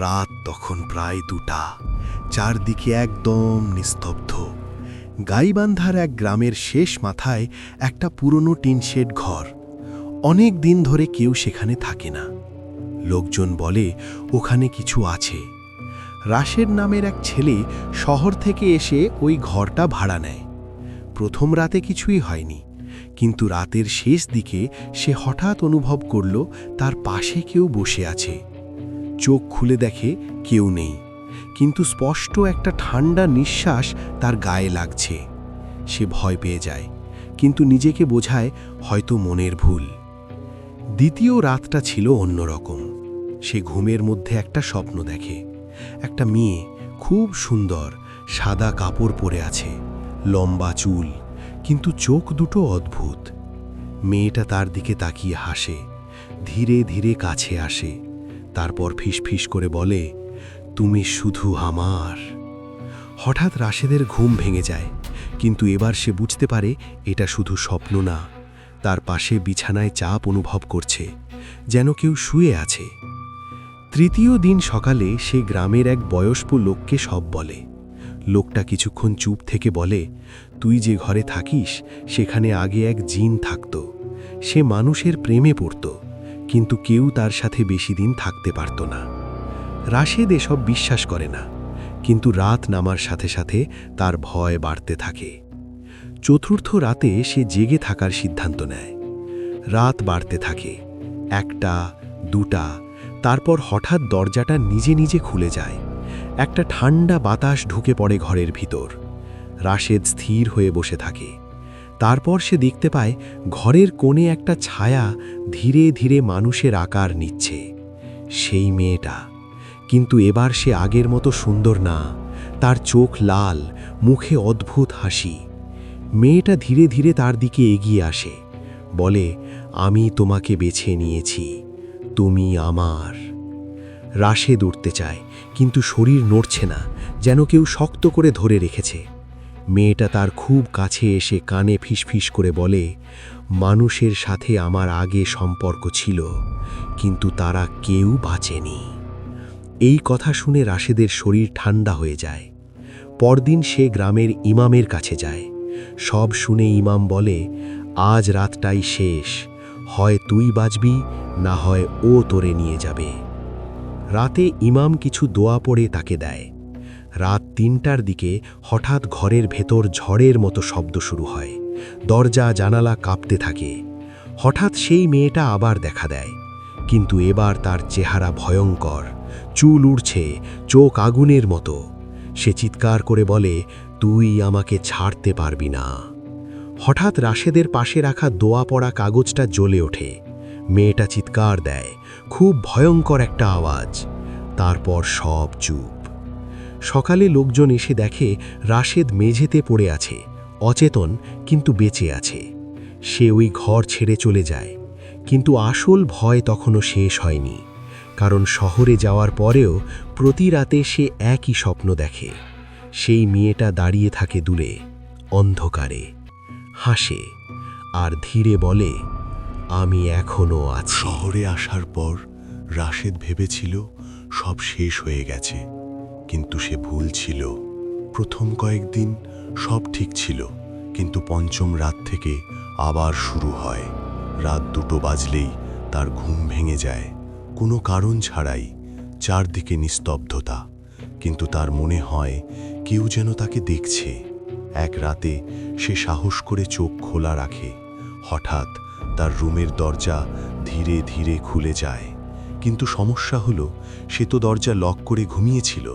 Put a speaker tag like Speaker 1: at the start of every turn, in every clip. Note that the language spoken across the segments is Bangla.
Speaker 1: রাত তখন প্রায় 2টা। চারদিকে একদম নিস্তব্ধ। গাইবান্ধার এক গ্রামের শেষ মাথায় একটা পুরনো টিনশেড ঘর। অনেক দিন ধরে কেউ সেখানে থাকে না। লোকজন বলে ওখানে কিছু আছে। রাশেদ নামের এক ছেলে শহর থেকে এসে ওই ঘরটা ভাড়া নেয়। প্রথম রাতে কিছুই হয়নি, কিন্তু রাতের শেষ দিকে সে হঠাৎ অনুভব করল তার পাশে কেউ বসে আছে। চোখ খুলে দেখে কেউ নেই, কিন্তু স্পষ্ট একটা ঠান্ডা নিঃশ্বাস তার গায়ে লাগছে। সে ভয় পেয়ে যায়, কিন্তু নিজেকে বোঝায় হয়তো মনের ভুল। দ্বিতীয় রাতটা ছিল অন্যরকম। সে ঘুমের মধ্যে একটা স্বপ্ন দেখে। একটা মেয়ে, খুব সুন্দর, সাদা কাপড় পরে আছে, লম্বা চুল, কিন্তু চোখ দুটো অদ্ভুত। মেয়েটা তার দিকে তাকিয়ে হাসে, ধীরে ধীরে কাছে আসে, তারপর ফিসফিস করে বলে, তুমি শুধু আমার। হঠাৎ রাশেদের ঘুম ভেঙে যায়, কিন্তু এবার সে বুঝতে পারে এটা শুধু স্বপ্ন না। তার পাশে বিছানায় চাপ অনুভব করছে, যেন কেউ শুয়ে আছে। তৃতীয় দিন সকালে সে গ্রামের এক বয়স্ক লোককে সব বলে। লোকটা কিছুক্ষণ চুপ থেকে বলে, তুই যে ঘরে থাকিস সেখানে আগে এক জিন থাকত। সে মানুষের প্রেমে পড়ত, কিন্তু কেউ তার সাথে বেশি দিন থাকতে পারত না। রাশেদ এসব বিশ্বাস করে না, কিন্তু রাত নামার সাথে সাথে তার ভয় বাড়তে থাকে। চতুর্থ রাতে সে জেগে থাকার সিদ্ধান্ত নেয়। রাত বাড়তে থাকে, 1টা, 2টা, তারপর হঠাৎ দরজাটা নিজে নিজে খুলে যায়। একটা ঠান্ডা বাতাস ঢুকে পড়ে ঘরের ভিতর। রাশেদ স্থির হয়ে বসে থাকে। তারপর সে দেখতে পায় ঘরের কোণে একটা ছায়া ধীরে ধীরে মানুষের আকার নিচ্ছে। সেই মেয়েটা, কিন্তু এবার সে আগের মতো সুন্দর না। তার চোখ লাল, মুখে অদ্ভুত হাসি। মেয়েটা ধীরে ধীরে তার দিকে এগিয়ে আসে, বলে, আমি তোমাকে বেছে নিয়েছি, তুমি আমার। রাশেদ উঠতে চায়, কিন্তু শরীর নড়ছে না, যেন কেউ শক্ত করে ধরে রেখেছে। মেয়েটা তার খুব কাছে এসে কানে ফিসফিস করে বলে, মানুষের সাথে আমার আগে সম্পর্ক ছিল, কিন্তু তারা কেউ বাঁচেনি। এই কথা শুনে রাশেদের শরীর ঠান্ডা হয়ে যায়। পরদিন সে গ্রামের ইমামের কাছে যায়। সব শুনে ইমাম বলে, আজ রাতটাই শেষ, হয় তুই বাঁচবি, না হয় ও তোরে নিয়ে যাবে। রাতে ইমাম কিছু দোয়া পড়ে তাকে দেয়। রাত 3টার দিকে হঠাৎ ঘরের ভেতর ঝড়ের মতো শব্দ শুরু হয়। দরজা জানালা কাঁপতে থাকে। হঠাৎ সেই মেয়েটা আবার দেখা দেয়, কিন্তু এবার তার চেহারা ভয়ঙ্কর। চুল উড়ছে, চোখ আগুনের মতো। সে চিৎকার করে বলে, তুই আমাকে ছাড়তে পারবি না। হঠাৎ রাশেদের পাশে রাখা দোয়া পড়া কাগজটা জ্বলে ওঠে। মেয়েটা চিৎকার দেয়, খুব ভয়ঙ্কর একটা আওয়াজ। তারপর সব চুপ। সকালে লোকজন এসে দেখে রাশেদ মেঝেতে পড়ে আছে, অচেতন কিন্তু বেঁচে আছে। সে ওই ঘর ছেড়ে চলে যায়, কিন্তু আসল ভয় তখনও শেষ হয়নি। কারণ শহরে যাওয়ার পরেও প্রতি রাতে সে একই স্বপ্ন দেখে। সেই মেয়েটা দাঁড়িয়ে থাকে দূরে, অন্ধকারে, হাসে আর ধীরে বলে, আমি এখনো আছি।
Speaker 2: শহরে আসার পর রাশেদ ভেবেছিল সব শেষ হয়ে গেছে, কিন্তু সে ভুল ছিল। প্রথম কয়েকদিন সব ঠিক ছিল, কিন্তু পঞ্চম রাত থেকে আবার শুরু হয়। রাত 2টো বাজলেই তার ঘুম ভেঙে যায়, কোনো কারণ ছাড়াই। চারদিকে নিস্তব্ধতা, কিন্তু তার মনে হয় কেউ যেন তাকে দেখছে। এক রাতে সে সাহস করে চোখ খোলা রাখে। হঠাৎ তার রুমের দরজা ধীরে ধীরে খুলে যায়, কিন্তু সমস্যা হলো সে তো দরজা লক করে ঘুমিয়েছিল।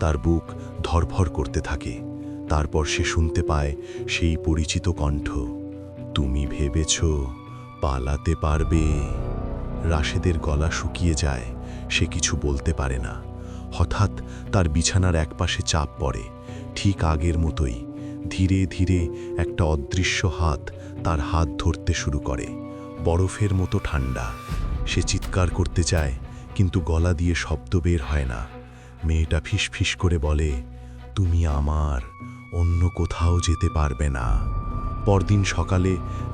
Speaker 2: তার বুক ধড়ফড় করতে থাকে। তারপর সে শুনতে পায় সেই পরিচিত কণ্ঠ, তুমি ভেবেছ পালাতে পারবে। রাশেদের গলা শুকিয়ে যায়, সে কিছু বলতে পারে না। হঠাৎ তার বিছানার একপাশে চাপ পড়ে, ঠিক আগের মতোই। ধীরে ধীরে একটা অদৃশ্য হাত তার হাত ধরতে শুরু করে, বরফের মতো ঠান্ডা। সে চিৎকার করতে চায়, কিন্তু গলা দিয়ে শব্দ বের হয় না। মেয়েটা ফিসফিস করে বলে, তুমি আমার, অন্য কোথাও যেতে পারবে না। পরদিন সকালে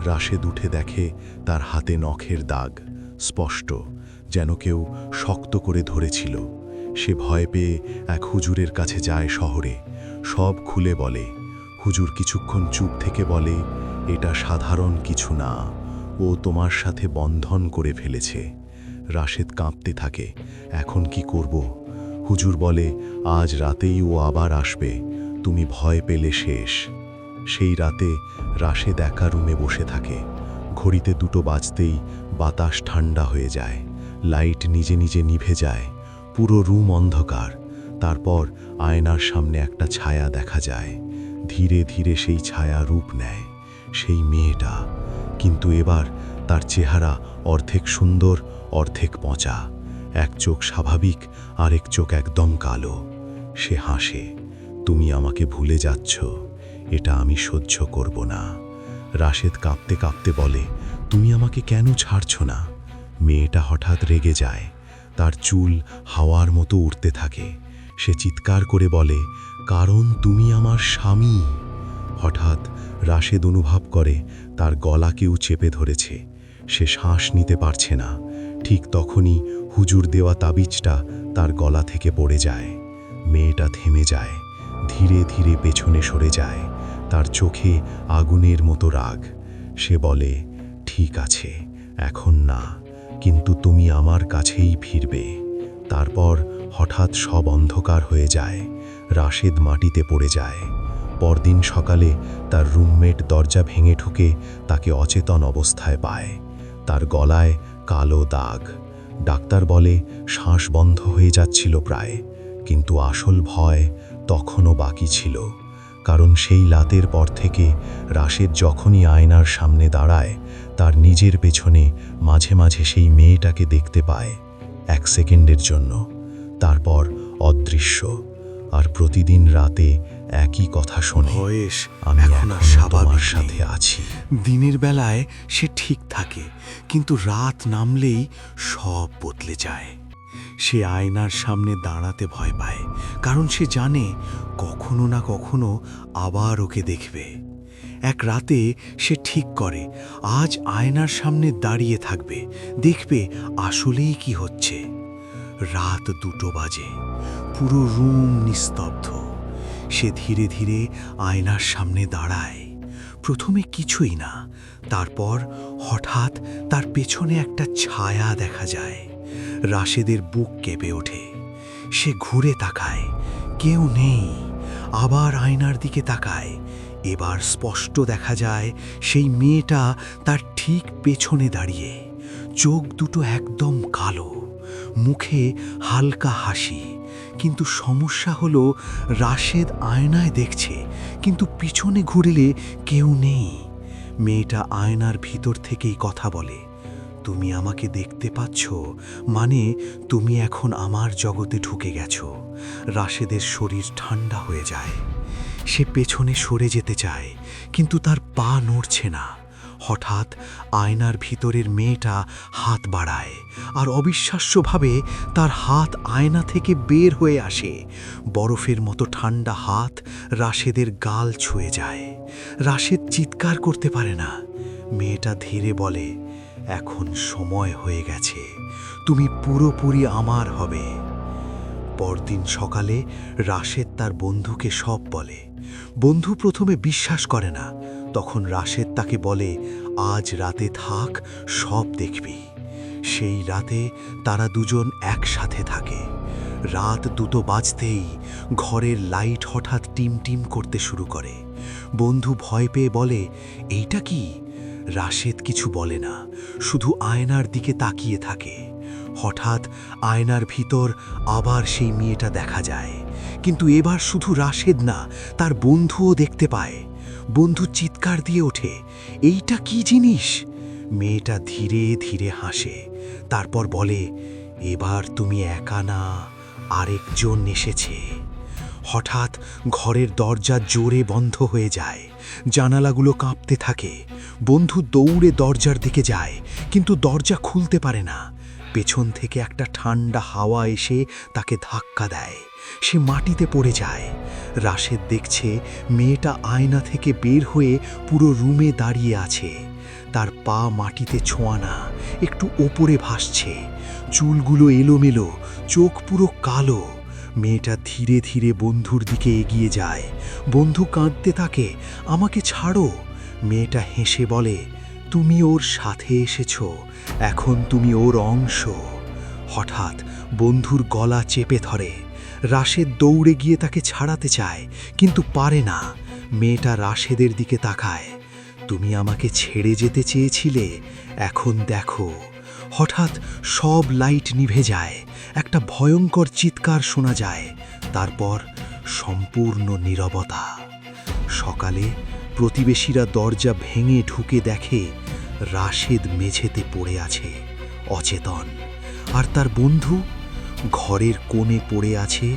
Speaker 2: রাশেদ উঠে দেখে তার হাতে নখের দাগ, স্পষ্ট, যেন কেউ শক্ত করে ধরেছিল। সে ভয় পেয়ে এক হুজুরের কাছে যায় শহরে, সব খুলে বলে। হুজুর কিছুক্ষণ চুপ থেকে বলে, এটা সাধারণ কিছু না, ও তোমার সাথে বন্ধন করে ফেলেছে। রাশেদ কাঁপতে থাকে, এখন কি করব? হুজুর বলে, আজ রাতেই ও আবার আসবে, তুমি ভয় পেলে শেষ। সেই রাতে রাশেদ একা রুমে বসে থাকে। ঘড়িতে 2টো বাজতেই বাতাস ঠান্ডা হয়ে যায়, লাইট নিজে নিজে নিভে যায়, পুরো রুম অন্ধকার। তারপর আয়নার সামনে একটা ছায়া দেখা যায়। ধীরে ধীরে সেই ছায়া রূপ নেয়, সেই মেয়েটা। কিন্তু এবার তার চেহারা অর্ধেক সুন্দর, অর্ধেক পচা। এক চোখ স্বাভাবিক, আরেক চোখ একদম কালো। সে হাসে, তুমি আমাকে ভুলে যাচ্ছ, এটা আমি সহ্য করব না। রাশেদ কাঁপতে কাঁপতে বলে, তুমি আমাকে কেন ছাড়ছ না? মেয়েটা হঠাৎ রেগে যায়, তার চুল হাওয়ার মতো উড়তে থাকে। সে চিৎকার করে বলে, কারণ তুমি আমার স্বামী। হঠাৎ রাশেদ অনুভব করে তার গলা কেউ চেপে ধরেছে। সে শ্বাস নিতে পারছে না। ঠিক তখনই হুজুর দেওয়া তাবিজটা তার গলা থেকে পড়ে যায়। মেয়েটা থেমে যায়, ধীরে ধীরে পেছনে সরে যায়, তার চোখে আগুনের মতো রাগ। সে বলে, ঠিক আছে, এখন না, কিন্তু তুমি আমার কাছেই ফিরবে। তারপর হঠাৎ সব অন্ধকার হয়ে যায়, রাশেদ মাটিতে পড়ে যায়। পরদিন সকালে তার রুমমেট দরজা ভেঙে ঢুকে তাকে অচেতন অবস্থায় পায়। তার গলায় কালো দাগ। ডাক্তার বলে শ্বাস বন্ধ হয়ে যাচ্ছিল প্রায়, কিন্তু আসল ভয় তখনও বাকি ছিল। কারণ সেই রাতের পর থেকে রাশেদ যখনই আয়নার সামনে দাঁড়ায়, তার নিজের পেছনে মাঝে মাঝে সেই মেয়েটাকে দেখতে পায়, 1 সেকেন্ডের জন্য, তারপর অদৃশ্য। আর প্রতিদিন রাতে একই কথা শোনে,
Speaker 1: বয়স
Speaker 2: আমি
Speaker 1: এখন আর
Speaker 2: এখনো
Speaker 1: স্বাভাবিক
Speaker 2: তোমার
Speaker 1: নেই।
Speaker 2: সাথে আছি।
Speaker 1: দিনের বেলায় সে ঠিক থাকে, কিন্তু রাত নামলেই সব বদলে যায়। সে আয়নার সামনে দাঁড়াতে ভয় পায়, কারণ সে জানে কখনো না কখনো আবার ওকে দেখবে। এক রাতে সে ঠিক করে আজ আয়নার সামনে দাঁড়িয়ে থাকবে, দেখবে আসলেই কি হচ্ছে। রাত 2টো বাজে, পুরো রুম নিস্তব্ধ। সে ধীরে ধীরে আয়নার সামনে দাঁড়ায়। প্রথমে কিছুই না, তারপর হঠাৎ তার পেছনে একটা ছায়া দেখা যায়। রাশেদের বুক কেঁপে ওঠে। সে ঘুরে তাকায়, কেউ নেই। আবার আয়নার দিকে তাকায়। এবার স্পষ্ট দেখা যায় সেই মেয়েটা তার ঠিক পেছনে দাঁড়িয়ে। চোখ দুটো একদম কালো, মুখে হালকা হাসি। কিন্তু সমস্যা হলো রাশেদ আয়নায় দেখছে, কিন্তু পিছনে ঘুরলে কেউ নেই। মেয়েটা আয়নার ভিতর থেকেই কথা বলে, তুমি আমাকে দেখতে পাচ্ছ, মানে তুমি এখন আমার জগতে ঢুকে গেছো। রাশেদের শরীর ঠান্ডা হয়ে যায়। সে পেছনে সরে যেতে চায়, কিন্তু তার পা নড়ছে না। হঠাৎ আয়নার ভিতরের মেয়েটা হাত বাড়ায়, আর অবিশ্বাস্যভাবে তার হাত আয়না থেকে বের হয়ে আসে। বরফের মতো ঠান্ডা হাত রাশেদের গাল ছুঁয়ে যায়। রাশেদ চিৎকার করতে পারে না। মেয়েটা ধীরে বলে, এখন সময় হয়ে গেছে, তুমি পুরোপুরি আমার হবে। পরদিন সকালে রাশেদ তার বন্ধুকে সব বলে। বন্ধু প্রথমে বিশ্বাস করে না, তখন রাশেদ তাকে বলে, আজ রাতে থাক, সব দেখবি। সেই রাতে তারা দুজন একসাথে থাকে। রাত 2টো বাজতেই ঘরের লাইট হঠাৎ টিম টিম করতে শুরু করে। বন্ধু ভয় পেয়ে বলে, এইটা কি? রাশেদ কিছু বলে না, শুধু আয়নার দিকে তাকিয়ে থাকে। হঠাৎ আয়নার ভিতর আবার সেই মেয়েটা দেখা যায়, কিন্তু এবার শুধু রাশেদ না, তার বন্ধুও দেখতে পায়। বন্ধু চিৎকার দিয়ে ওঠে, এইটা কি জিনিস? মেয়েটা ধীরে ধীরে হাসে, তারপর বলে, এবার তুমি একা না, আরেকজন এসেছে। হঠাৎ ঘরের দরজা জোরে বন্ধ হয়ে যায়, জানালাগুলো কাঁপতে থাকে। বন্ধু দৌড়ে দরজার দিকে যায়, কিন্তু দরজা খুলতে পারে না। পেছন থেকে একটা ঠান্ডা হাওয়া এসে তাকে ধাক্কা দেয়। সে মাটিতে পড়ে যায়। রাশেদ দেখছে মেয়েটা আয়না থেকে বের হয়ে পুরো রুমে দাঁড়িয়ে আছে। তার পা মাটিতে ছোঁয়া না, একটু ওপরে ভাসছে, চুলগুলো এলোমেলো, চোখ পুরো কালো। মেয়েটা ধীরে ধীরে বন্ধুর দিকে এগিয়ে যায়। বন্ধু কাঁদতে থাকে, আমাকে ছাড়ো। মেয়েটা হেসে বলে, তুমি ওর সাথে এসেছো, এখন তুমি ওর অংশ। হঠাৎ বন্ধুর গলা চেপে ধরে। রাশেদ দৌড়ে গিয়ে তাকে ছাড়াতে চায়, কিন্তু পারে না। মেয়েটা রাশেদের দিকে তাকায়। তুমি আমাকে ছেড়ে যেতে চেয়েছিলে, এখন দেখো। হঠাৎ সব লাইট নিভে যায়, একটা ভয়ঙ্কর চিৎকার শোনা যায়, তারপর সম্পূর্ণ নীরবতা। সকালে প্রতিবেশীরা দরজা ভেঙে ঢুকে দেখে রাশেদ মেঝেতে পড়ে আছে, অচেতন। আর তার বন্ধু ঘরের কোণে পড়ে আছে,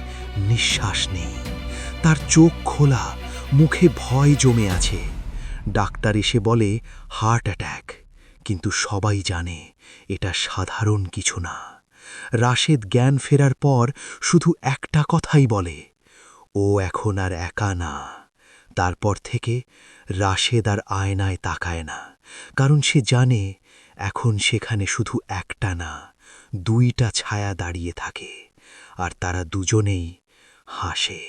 Speaker 1: নিঃশ্বাস নেই। তার চোখ খোলা, মুখে ভয় জমে আছে। ডাক্তার এসে বলে হার্ট অ্যাটাক, কিন্তু সবাই জানে এটা সাধারণ কিছু না। রাশেদ জ্ঞান ফেরার পর শুধু একটা কথাই বলে, ও এখন আর একা না। তারপর থেকে রাশেদ আর আয়নায় তাকায় না, কারণ সে জানে এখন সেখানে শুধু একটা না, দুইটা ছায়া দাঁড়িয়ে থাকে, আর তারা দুজনেই হাসে।